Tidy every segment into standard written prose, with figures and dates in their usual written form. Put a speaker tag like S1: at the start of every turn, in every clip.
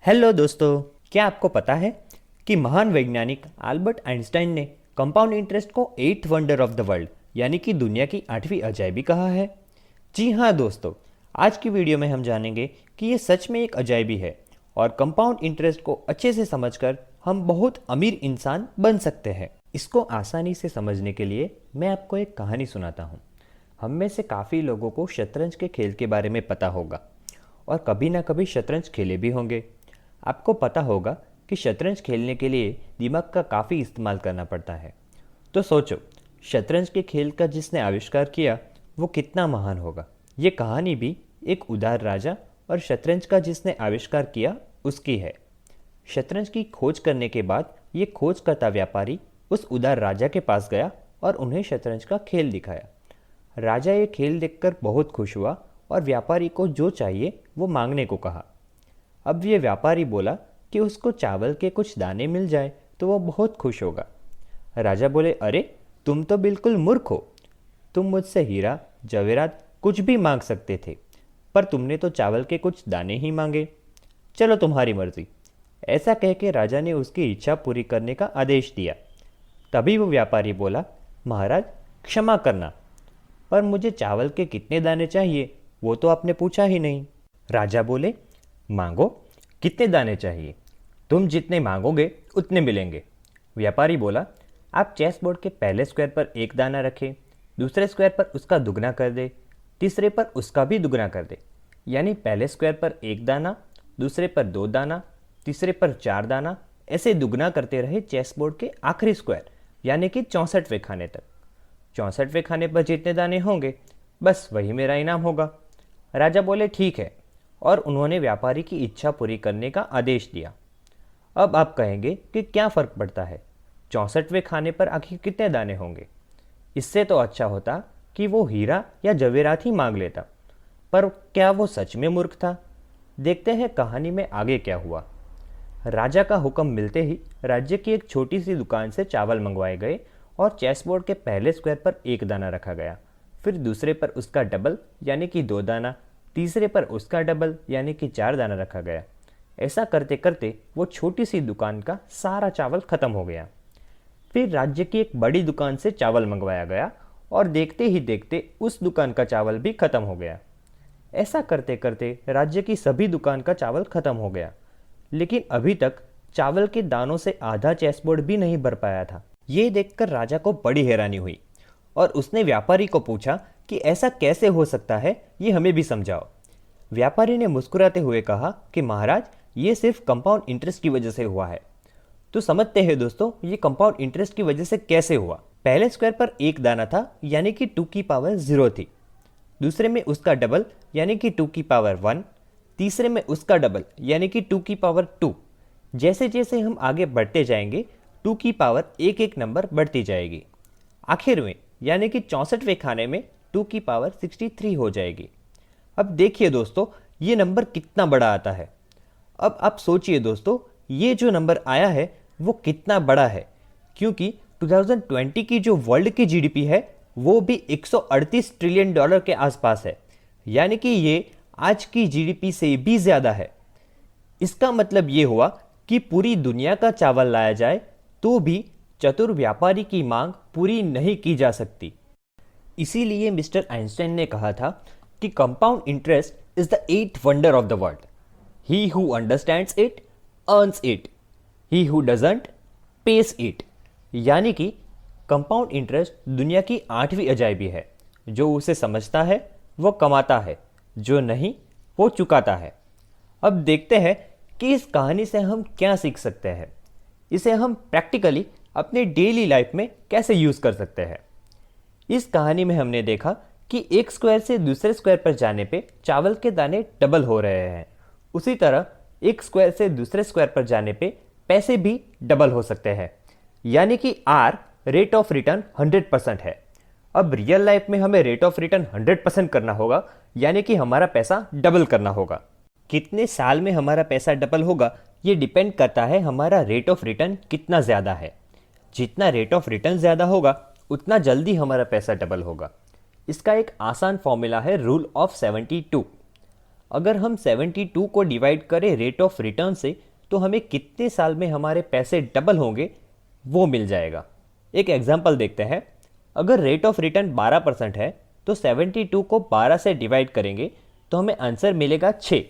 S1: Hello दोस्तों, क्या आपको पता है कि महान वैज्ञानिक अल्बर्ट आइंस्टाइन ने कंपाउंड इंटरेस्ट को eighth wonder of the world यानी कि दुनिया की आठवीं अजायबी कहा है। जी हाँ दोस्तों, आज की वीडियो में हम जानेंगे कि ये सच में एक अजायबी है और कंपाउंड इंटरेस्ट को अच्छे से समझकर हम बहुत अमीर इंसान बन सकते हैं। इसको आसानी से समझने के लिए मैं आपको एक कहानी सुनाता हूँ। हम में से काफ़ी लोगों को शतरंज के खेल के बारे में पता होगा और कभी ना कभी शतरंज खेले भी होंगे। आपको पता होगा कि शतरंज खेलने के लिए दिमाग का काफ़ी इस्तेमाल करना पड़ता है। तो सोचो, शतरंज के खेल का जिसने आविष्कार किया वो कितना महान होगा। ये कहानी भी एक उदार राजा और शतरंज का जिसने आविष्कार किया उसकी है। शतरंज की खोज करने के बाद ये खोज करता व्यापारी उस उदार राजा के पास गया और उन्हें शतरंज का खेल दिखाया। राजा ये खेल देखकर बहुत खुश हुआ और व्यापारी को जो चाहिए वो मांगने को कहा। अब ये व्यापारी बोला कि उसको चावल के कुछ दाने मिल जाए तो वो बहुत खुश होगा। राजा बोले, अरे तुम तो बिल्कुल मूर्ख हो, तुम मुझसे हीरा जवेरात कुछ भी मांग सकते थे, पर तुमने तो चावल के कुछ दाने ही मांगे। चलो तुम्हारी मर्जी। ऐसा कह के राजा ने उसकी इच्छा पूरी करने का आदेश दिया। तभी वो व्यापारी बोला, महाराज क्षमा करना, पर मुझे चावल के कितने दाने चाहिए वो तो आपने पूछा ही नहीं। राजा बोले, मांगो, कितने दाने चाहिए? तुम जितने मांगोगे उतने मिलेंगे। व्यापारी बोला, आप चेस बोर्ड के पहले स्क्वायर पर एक दाना रखें, दूसरे स्क्वायर पर उसका दुगना कर दे, तीसरे पर उसका भी दुगना कर दे। यानी पहले स्क्वायर पर एक दाना, दूसरे पर दो दाना, तीसरे पर चार दाना, ऐसे दुगना करते रहे चेस बोर्ड के आखिरी स्क्वायर यानी कि 64वें खाने तक। 64वें खाने पर जितने दाने होंगे बस वही मेरा इनाम होगा। राजा बोले, ठीक है, और उन्होंने व्यापारी की इच्छा पूरी करने का आदेश दिया। अब आप कहेंगे कि क्या फ़र्क पड़ता है, 64वें खाने पर आखिर कितने दाने होंगे? इससे तो अच्छा होता कि वो हीरा या जवेरात ही मांग लेता। पर क्या वो सच में मूर्ख था? देखते हैं कहानी में आगे क्या हुआ। राजा का हुक्म मिलते ही राज्य की एक छोटी सी दुकान से चावल मंगवाए गए और चेस बोर्ड के पहले स्क्वायर पर एक दाना रखा गया, फिर दूसरे पर उसका डबल यानी कि दो दाना, तीसरे पर उसका डबल यानी कि चार दाना रखा गया। ऐसा करते करते वो छोटी सी दुकान का सारा चावल खत्म हो गया। फिर राज्य की एक बड़ी दुकान से चावल मंगवाया गया और देखते ही देखते उस दुकान का चावल भी खत्म हो गया। ऐसा करते करते राज्य की सभी दुकान का चावल खत्म हो गया, लेकिन अभी तक चावल के दानों से आधा चेसबोर्ड भी नहीं भर पाया था। ये देखकर राजा को बड़ी हैरानी हुई और उसने व्यापारी को पूछा कि ऐसा कैसे हो सकता है, ये हमें भी समझाओ। व्यापारी ने मुस्कुराते हुए कहा कि महाराज, ये सिर्फ कंपाउंड इंटरेस्ट की वजह से हुआ है। तो समझते हैं दोस्तों, ये कंपाउंड इंटरेस्ट की वजह से कैसे हुआ। पहले स्क्वायर पर एक दाना था यानी कि 2 की पावर 0 थी, दूसरे में उसका डबल यानी कि 2 की पावर 1, तीसरे में उसका डबल यानी कि 2 की पावर 2। जैसे जैसे हम आगे बढ़ते जाएंगे 2 की पावर एक एक नंबर बढ़ती जाएगी। आखिर में यानी कि 64वें खाने में 2 की पावर 63 हो जाएगी। अब देखिए दोस्तों, ये नंबर कितना बड़ा आता है। अब आप सोचिए दोस्तों, ये जो नंबर आया है वो कितना बड़ा है, क्योंकि 2020 की जो वर्ल्ड की जीडीपी है वो भी 138 ट्रिलियन डॉलर के आसपास है, यानी कि ये आज की जीडीपी से भी ज़्यादा है। इसका मतलब ये हुआ कि पूरी दुनिया का चावल लाया जाए तो भी चतुर व्यापारी की मांग पूरी नहीं की जा सकती। इसीलिए मिस्टर आइंस्टाइन ने कहा था कि compound interest is the eighth wonder of the world. He who understands it earns it, he who doesn't pays it. यानी कि कंपाउंड इंटरेस्ट दुनिया की आठवीं अजायबी है। जो उसे समझता है वो कमाता है, जो नहीं वो चुकाता है। अब देखते हैं कि इस कहानी से हम क्या सीख सकते हैं। इसे हम प्रैक्टिकली अपने डेली लाइफ में कैसे यूज़ कर सकते हैं। इस कहानी में हमने देखा कि एक स्क्वायर से दूसरे स्क्वायर पर जाने पे चावल के दाने डबल हो रहे हैं। उसी तरह एक स्क्वायर से दूसरे स्क्वायर पर जाने पे पैसे भी डबल हो सकते हैं, यानी कि आर रेट ऑफ रिटर्न 100% है। अब रियल लाइफ में हमें रेट ऑफ रिटर्न 100% करना होगा, यानी कि हमारा पैसा डबल करना होगा। कितने साल में हमारा पैसा डबल होगा ये डिपेंड करता है हमारा रेट ऑफ रिटर्न कितना ज़्यादा है। जितना रेट ऑफ रिटर्न ज़्यादा होगा उतना जल्दी हमारा पैसा डबल होगा। इसका एक आसान फॉर्मूला है रूल ऑफ 72। अगर हम 72 को डिवाइड करें रेट ऑफ रिटर्न से तो हमें कितने साल में हमारे पैसे डबल होंगे वो मिल जाएगा। एक एग्जांपल देखते हैं। अगर रेट ऑफ रिटर्न 12% है तो 72 को 12 से डिवाइड करेंगे तो हमें आंसर मिलेगा 6,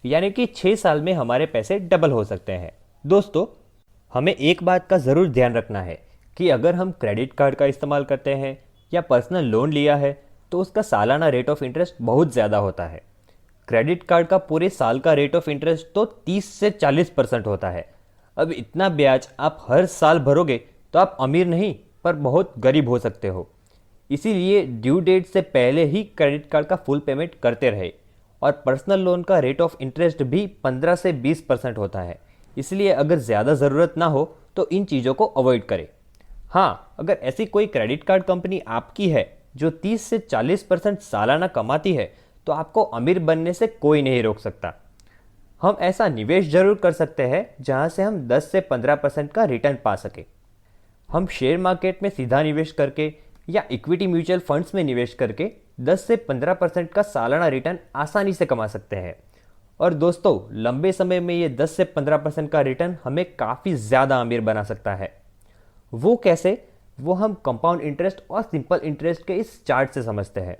S1: यानी कि 6 साल में हमारे पैसे डबल हो सकते हैं। दोस्तों, हमें एक बात का ज़रूर ध्यान रखना है कि अगर हम क्रेडिट कार्ड का इस्तेमाल करते हैं या पर्सनल लोन लिया है तो उसका सालाना रेट ऑफ इंटरेस्ट बहुत ज़्यादा होता है। क्रेडिट कार्ड का पूरे साल का रेट ऑफ इंटरेस्ट तो 30 से 40% होता है। अब इतना ब्याज आप हर साल भरोगे तो आप अमीर नहीं पर बहुत गरीब हो सकते हो। इसीलिए ड्यू डेट से पहले ही क्रेडिट कार्ड का फुल पेमेंट करते रहे। और पर्सनल लोन का रेट ऑफ इंटरेस्ट भी 15 से 20% होता है। इसलिए अगर ज़्यादा ज़रूरत ना हो तो इन चीज़ों को अवॉइड करें। हाँ, अगर ऐसी कोई क्रेडिट कार्ड कंपनी आपकी है जो 30 से 40% सालाना कमाती है तो आपको अमीर बनने से कोई नहीं रोक सकता। हम ऐसा निवेश जरूर कर सकते हैं जहां से हम 10 से 15% का रिटर्न पा सके। हम शेयर मार्केट में सीधा निवेश करके या इक्विटी म्यूचुअल फंड्स में निवेश करके 10 से 15% का सालाना रिटर्न आसानी से कमा सकते हैं। और दोस्तों, लंबे समय में ये 10 से 15% का रिटर्न हमें काफ़ी ज़्यादा अमीर बना सकता है। वो कैसे, वो हम कंपाउंड इंटरेस्ट और सिंपल इंटरेस्ट के इस चार्ट से समझते हैं।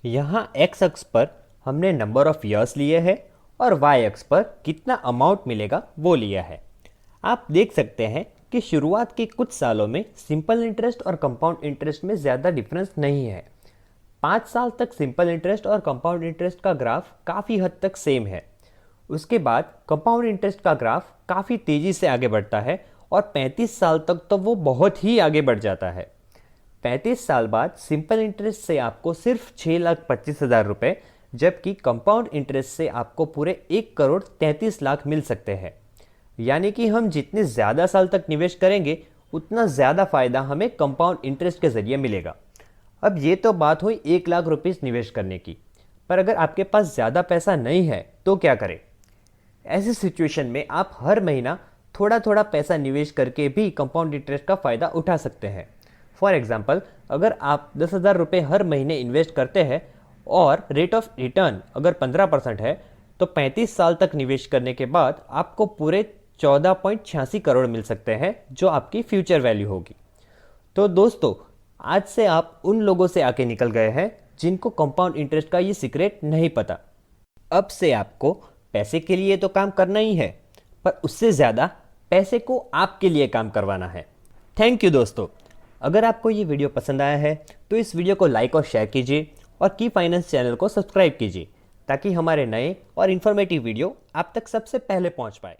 S1: यहाँ एक्स अक्ष पर हमने नंबर ऑफ ईयर्स लिए हैं और वाई अक्ष पर कितना अमाउंट मिलेगा वो लिया है। आप देख सकते हैं कि शुरुआत के कुछ सालों में सिंपल इंटरेस्ट और कंपाउंड इंटरेस्ट में ज़्यादा डिफरेंस नहीं है। 5 साल तक सिंपल इंटरेस्ट और कंपाउंड इंटरेस्ट का ग्राफ काफ़ी हद तक सेम है। उसके बाद कंपाउंड इंटरेस्ट का ग्राफ काफ़ी तेज़ी से आगे बढ़ता है और 35 साल तक तो वो बहुत ही आगे बढ़ जाता है। 35 साल बाद सिंपल इंटरेस्ट से आपको सिर्फ 6,25,000 रुपये, जबकि कंपाउंड इंटरेस्ट से आपको पूरे 1,33,00,000 मिल सकते हैं। यानी कि हम जितने ज़्यादा साल तक निवेश करेंगे उतना ज़्यादा फ़ायदा हमें कंपाउंड इंटरेस्ट के ज़रिए मिलेगा। अब ये तो बात हुई 1,00,000 रुपीज़ निवेश करने की, पर अगर आपके पास ज़्यादा पैसा नहीं है तो क्या करें? ऐसी सिचुएशन में आप हर महीना थोड़ा थोड़ा पैसा निवेश करके भी कंपाउंड इंटरेस्ट का फ़ायदा उठा सकते हैं। फॉर एग्जाम्पल, अगर आप 10,000 रुपये हर महीने इन्वेस्ट करते हैं और रेट ऑफ रिटर्न अगर 15% है तो 35 साल तक निवेश करने के बाद आपको पूरे 14.86 करोड़ मिल सकते हैं, जो आपकी फ्यूचर वैल्यू होगी। तो दोस्तों, आज से आप उन लोगों से आके निकल गए हैं जिनको कंपाउंड इंटरेस्ट का ये सीक्रेट नहीं पता। अब से आपको पैसे के लिए तो काम करना ही है, पर उससे ज़्यादा पैसे को आपके लिए काम करवाना है। थैंक यू दोस्तों। अगर आपको ये वीडियो पसंद आया है तो इस वीडियो को लाइक और शेयर कीजिए और की फाइनेंस चैनल को सब्सक्राइब कीजिए ताकि हमारे नए और इन्फॉर्मेटिव वीडियो आप तक सबसे पहले पहुंच पाए।